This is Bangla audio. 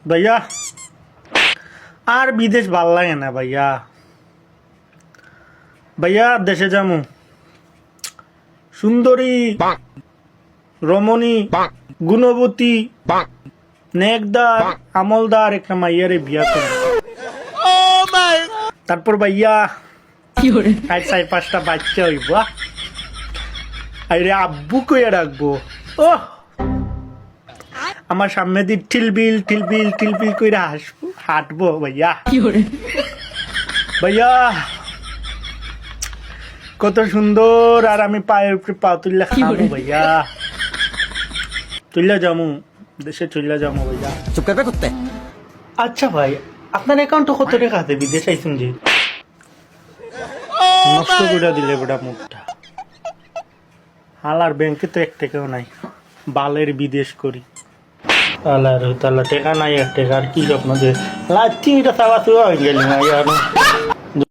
ভাইয়া আর বিদেশ ভাল লাগে না ভাইয়া। ভাইয়া দেশে যামু, সুন্দরী রমণী গুণবতী নেকদার আমলদার একটা মাইয়ারে বিয়া করব। তারপর ভাইয়া 4-5টা বাচ্চা হইব। আরে আব্বু কইয়া রাখবো। ও আমার সামনে দিয়ে টিলবিল টিলবিল টিলবিল কইরা হাঁটবো ভাইয়া। ভাইয়া কত সুন্দর, আর আমি পায়ের উপরে পা তুললে খাবো ভাইয়া। তুললে যামু, দেশে চলে যাবো ভাইয়া। চুপ করবে কুত্তে। আচ্ছা ভাই, আপনার অ্যাকাউন্টে কত টাকা আছে? বিদেশ আইসুন যে নষ্ট করে দিলে বেটা মুখটা। হালার ব্যাংকে তো 1 টাকাও নাই, বালের বিদেশ করি। তাহলে টাকা নাই, 1 টাকা আর কি স্বপ্ন দিয়ে লাচ্ছি, এটা চাওয়া চুয়া হয়ে গেল না।